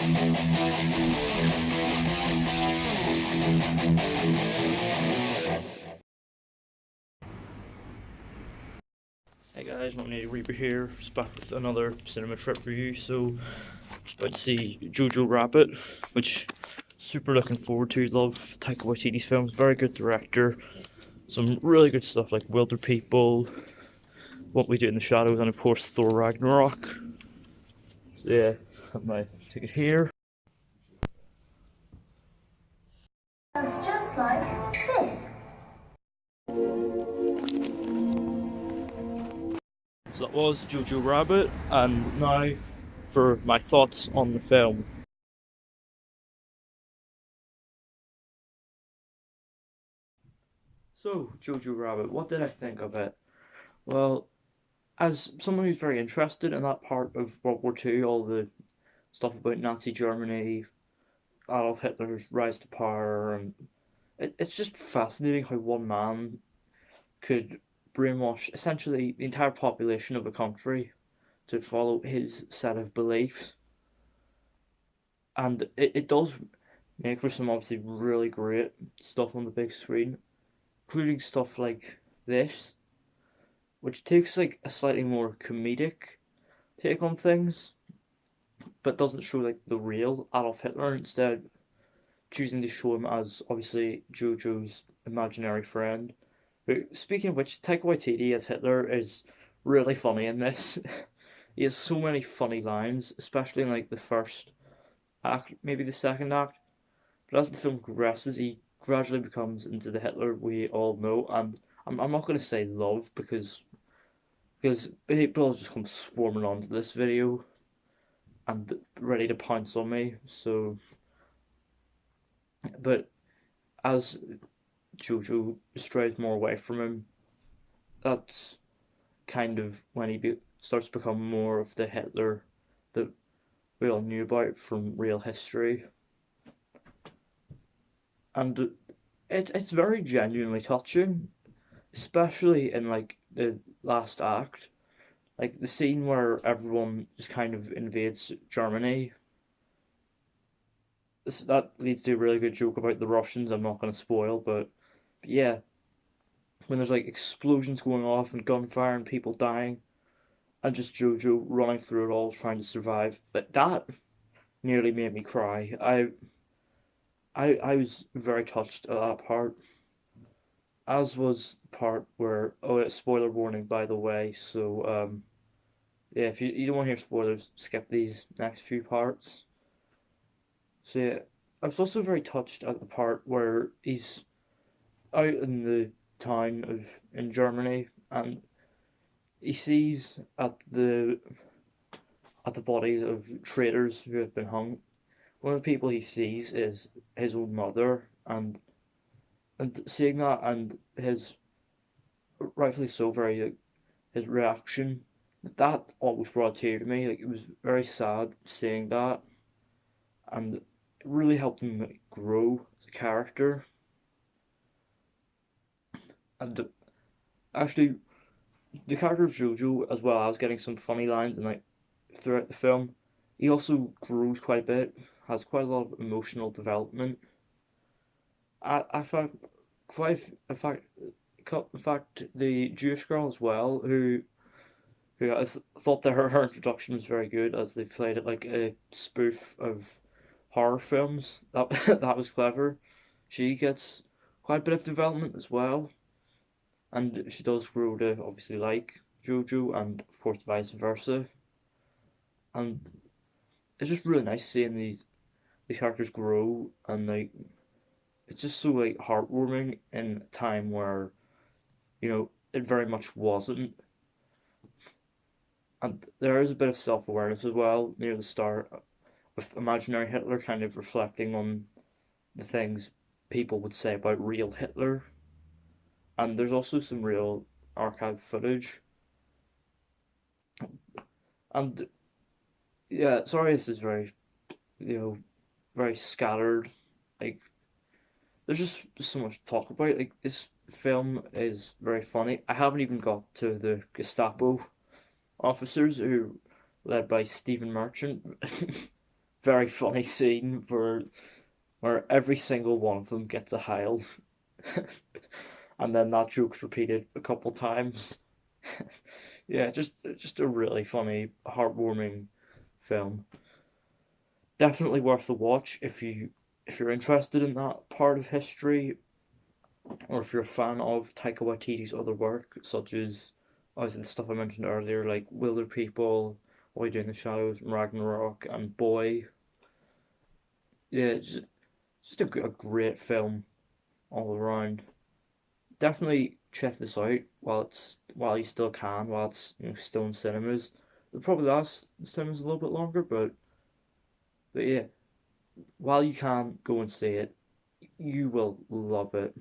Hey guys, Nominated Reaper here, just back with another cinema trip review. So, just about to see Jojo Rabbit, which super looking forward to. Love Taika Waititi's films, very good director. Some really good stuff like Wilder People, What We Do in the Shadows, and of course Thor Ragnarok. So yeah, have my ticket here. It's just like this. So that was Jojo Rabbit, and now for my thoughts on the film. So, Jojo Rabbit, what did I think of it? Well, as someone who's very interested in that part of World War II, all the stuff about Nazi Germany, Adolf Hitler's rise to power, and it's just fascinating how one man could brainwash essentially the entire population of a country to follow his set of beliefs. And it does make for some obviously really great stuff on the big screen, including stuff like this, which takes like a slightly more comedic take on things, but doesn't show like the real Adolf Hitler, instead choosing to show him as obviously Jojo's imaginary friend. But speaking of which, Taika Waititi as Hitler is really funny in this. He has so many funny lines, especially in like the first act, maybe the second act. But as the film progresses, he gradually becomes into the Hitler we all know, and I'm not going to say love because people just come swarming onto this video and ready to pounce on me. So, but as Jojo strays more away from him, that's kind of when he starts to become more of the Hitler that we all knew about from real history. And it's very genuinely touching, especially in like the last act, like the scene where everyone just kind of invades Germany. That leads to a really good joke about the Russians. I'm not going to spoil, but yeah, when there's like explosions going off and gunfire and people dying, and just Jojo running through it all trying to survive, that nearly made me cry. I was very touched at that part, as was the part where, oh, it's spoiler warning by the way. So yeah, if you don't want to hear spoilers, skip these next few parts. So yeah, I was also very touched at the part where he's out in the town of in Germany, and he sees at the bodies of traitors who have been hung. One of the people he sees is his own mother, and seeing that and his rightfully so very his reaction, that almost brought a tear to me. Like, it was very sad seeing that, and it really helped him like, grow as a character. And actually, the character of Jojo, as well as getting some funny lines and like throughout the film, he also grows quite a bit, has quite a lot of emotional development. I found quite, in fact, the Jewish girl as well, who thought that her introduction was very good as they played it like a spoof of horror films. That that was clever. She gets quite a bit of development as well, and she does grow to obviously like Jojo, and of course vice versa. And it's just really nice seeing these characters grow, and like it's just so like heartwarming in a time where it very much wasn't. And there is a bit of self awareness as well near the start, with imaginary Hitler kind of reflecting on the things people would say about real Hitler. And there's also some real archive footage. And yeah, sorry, this is very, very scattered. Like, there's just so much to talk about. Like, this film is very funny. I haven't even got to the Gestapo officers who, led by Stephen Merchant, very funny scene where every single one of them gets a Heil, and then that joke's repeated a couple times. Yeah, just a really funny, heartwarming film. Definitely worth the watch if you're interested in that part of history, or if you're a fan of Taika Waititi's other work, such as obviously the stuff I mentioned earlier, like Wilder People, What You Do in the Shadows, Ragnarok, and Boy. Yeah, it's just a great film all around. Definitely check this out while you still can, while it's still in cinemas. It'll probably last in cinemas a little bit longer, but yeah, while you can go and see it, you will love it.